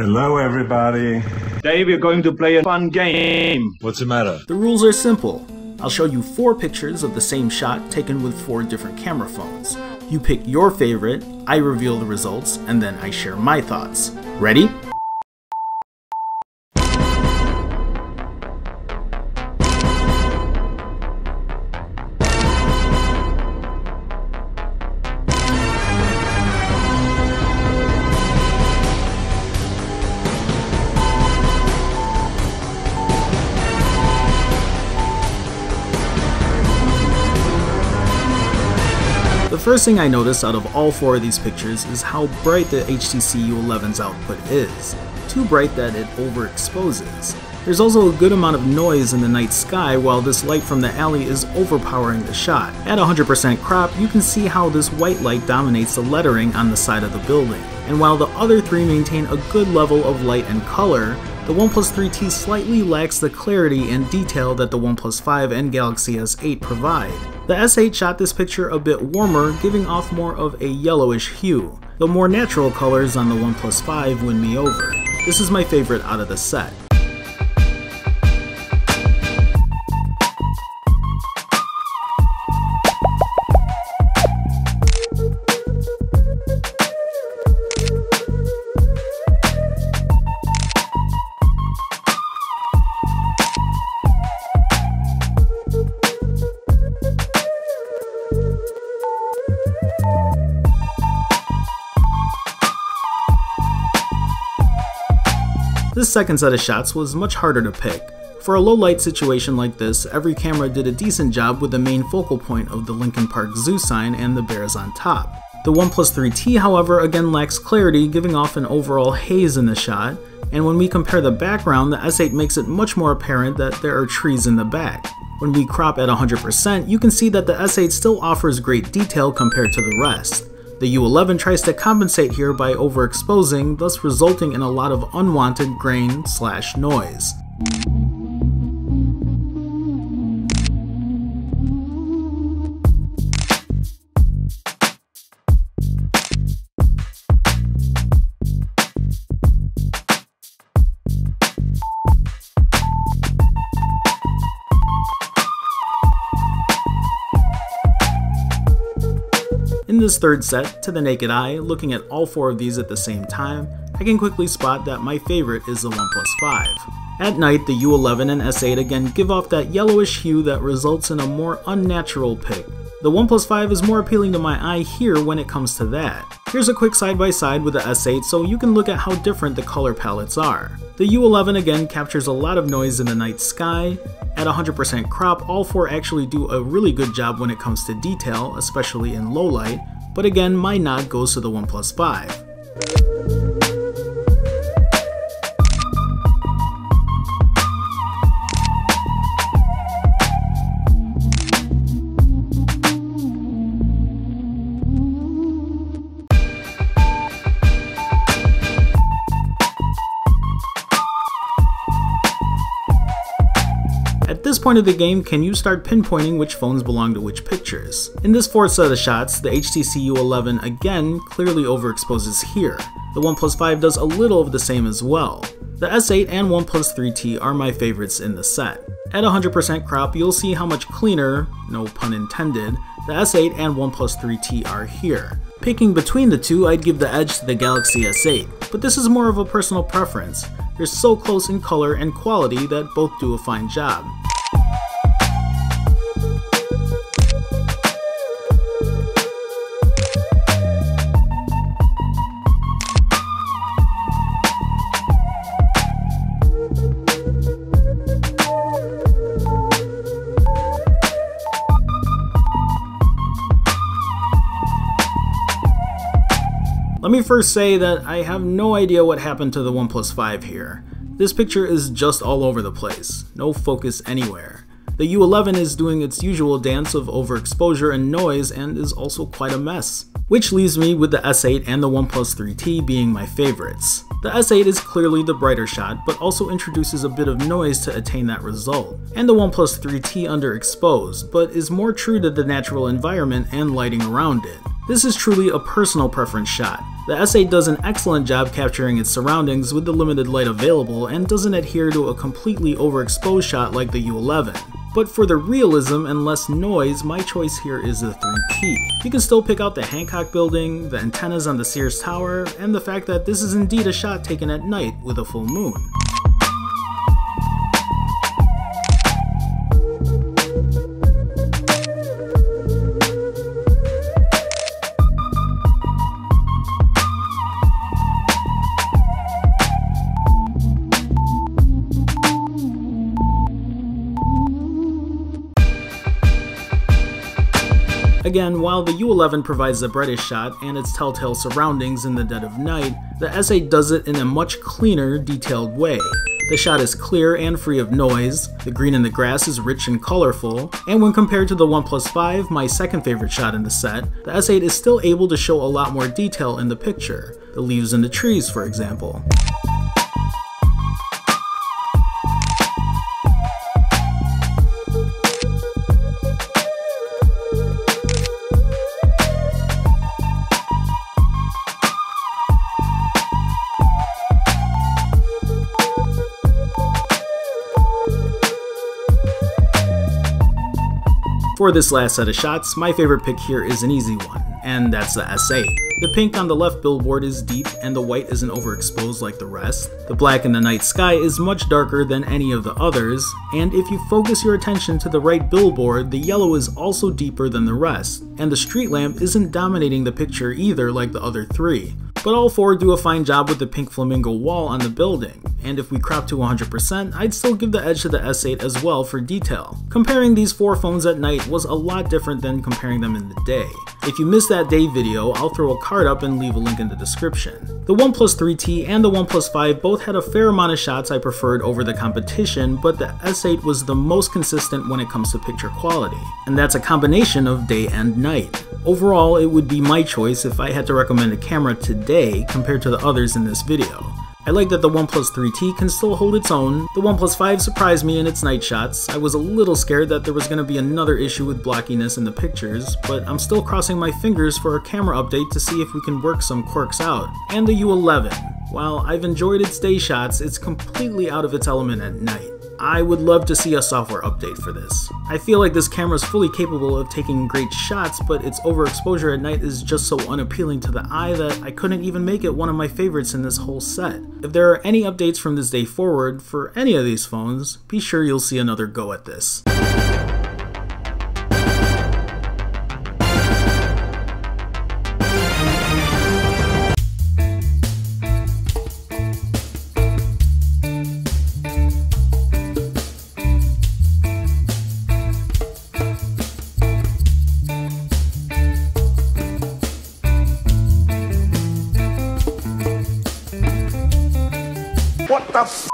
Hello, everybody. Today we're going to play a fun game. What's the matter? The rules are simple. I'll show you 4 pictures of the same shot taken with 4 different camera phones. You pick your favorite, I reveal the results, and then I share my thoughts. Ready? The first thing I noticed out of all 4 of these pictures is how bright the HTC U11's output is. Too bright that it overexposes. There's also a good amount of noise in the night sky while this light from the alley is overpowering the shot. At 100% crop, you can see how this white light dominates the lettering on the side of the building. And while the other 3 maintain a good level of light and color, the OnePlus 3T slightly lacks the clarity and detail that the OnePlus 5 and Galaxy S8 provide. The S8 shot this picture a bit warmer, giving off more of a yellowish hue. The more natural colors on the OnePlus 5 win me over. This is my favorite out of the set. This second set of shots was much harder to pick. For a low light situation like this, every camera did a decent job with the main focal point of the Lincoln Park Zoo sign and the bears on top. The OnePlus 3T, however, again lacks clarity, giving off an overall haze in the shot, and when we compare the background, the S8 makes it much more apparent that there are trees in the back. When we crop at 100%, you can see that the S8 still offers great detail compared to the rest. The U11 tries to compensate here by overexposing, thus resulting in a lot of unwanted grain/noise. In this third set, to the naked eye, looking at all 4 of these at the same time, I can quickly spot that my favorite is the OnePlus 5. At night, the U11 and S8 again give off that yellowish hue that results in a more unnatural pick. The OnePlus 5 is more appealing to my eye here when it comes to that. Here's a quick side-by-side with the S8 so you can look at how different the color palettes are. The U11 again captures a lot of noise in the night sky. At 100% crop, all 4 actually do a really good job when it comes to detail, especially in low light, but again, my nod goes to the OnePlus 5. At this point of the game, can you start pinpointing which phones belong to which pictures? In this 4th set of shots, the HTC U11 again clearly overexposes here. The OnePlus 5 does a little of the same as well. The S8 and OnePlus 3T are my favorites in the set. At 100% crop, you'll see how much cleaner, no pun intended, the S8 and OnePlus 3T are here. Picking between the 2, I'd give the edge to the Galaxy S8, but this is more of a personal preference. They're so close in color and quality that both do a fine job. Let me first say that I have no idea what happened to the OnePlus 5 here. This picture is just all over the place, no focus anywhere. The U11 is doing its usual dance of overexposure and noise and is also quite a mess. Which leaves me with the S8 and the OnePlus 3T being my favorites. The S8 is clearly the brighter shot, but also introduces a bit of noise to attain that result. And the OnePlus 3T underexposed, but is more true to the natural environment and lighting around it. This is truly a personal preference shot. The The S8 does an excellent job capturing its surroundings with the limited light available and doesn't adhere to a completely overexposed shot like the U11. But for the realism and less noise, my choice here is the 3T. You can still pick out the Hancock building, the antennas on the Sears Tower, and the fact that this is indeed a shot taken at night with a full moon. Again, while the U11 provides the brightest shot and its telltale surroundings in the dead of night, the S8 does it in a much cleaner, detailed way. The shot is clear and free of noise, the green in the grass is rich and colorful, and when compared to the OnePlus 5, my second favorite shot in the set, the S8 is still able to show a lot more detail in the picture, the leaves in the trees for example. For this last set of shots, my favorite pick here is an easy one, and that's the S8. The pink on the left billboard is deep and the white isn't overexposed like the rest. The black in the night sky is much darker than any of the others, and if you focus your attention to the right billboard, the yellow is also deeper than the rest, and the street lamp isn't dominating the picture either like the other three. But all four do a fine job with the pink flamingo wall on the building, and if we crop to 100%, I'd still give the edge to the S8 as well for detail. Comparing these four phones at night was a lot different than comparing them in the day. If you missed that day video, I'll throw a card up and leave a link in the description. The OnePlus 3T and the OnePlus 5 both had a fair amount of shots I preferred over the competition, but the S8 was the most consistent when it comes to picture quality, and that's a combination of day and night. Overall, it would be my choice if I had to recommend a camera today compared to the others in this video. I like that the OnePlus 3T can still hold its own. The OnePlus 5 surprised me in its night shots. I was a little scared that there was going to be another issue with blockiness in the pictures, but I'm still crossing my fingers for a camera update to see if we can work some quirks out. And the U11. While I've enjoyed its day shots, it's completely out of its element at night. I would love to see a software update for this. I feel like this camera is fully capable of taking great shots, but its overexposure at night is just so unappealing to the eye that I couldn't even make it one of my favorites in this whole set. If there are any updates from this day forward for any of these phones, be sure you'll see another go at this. What the f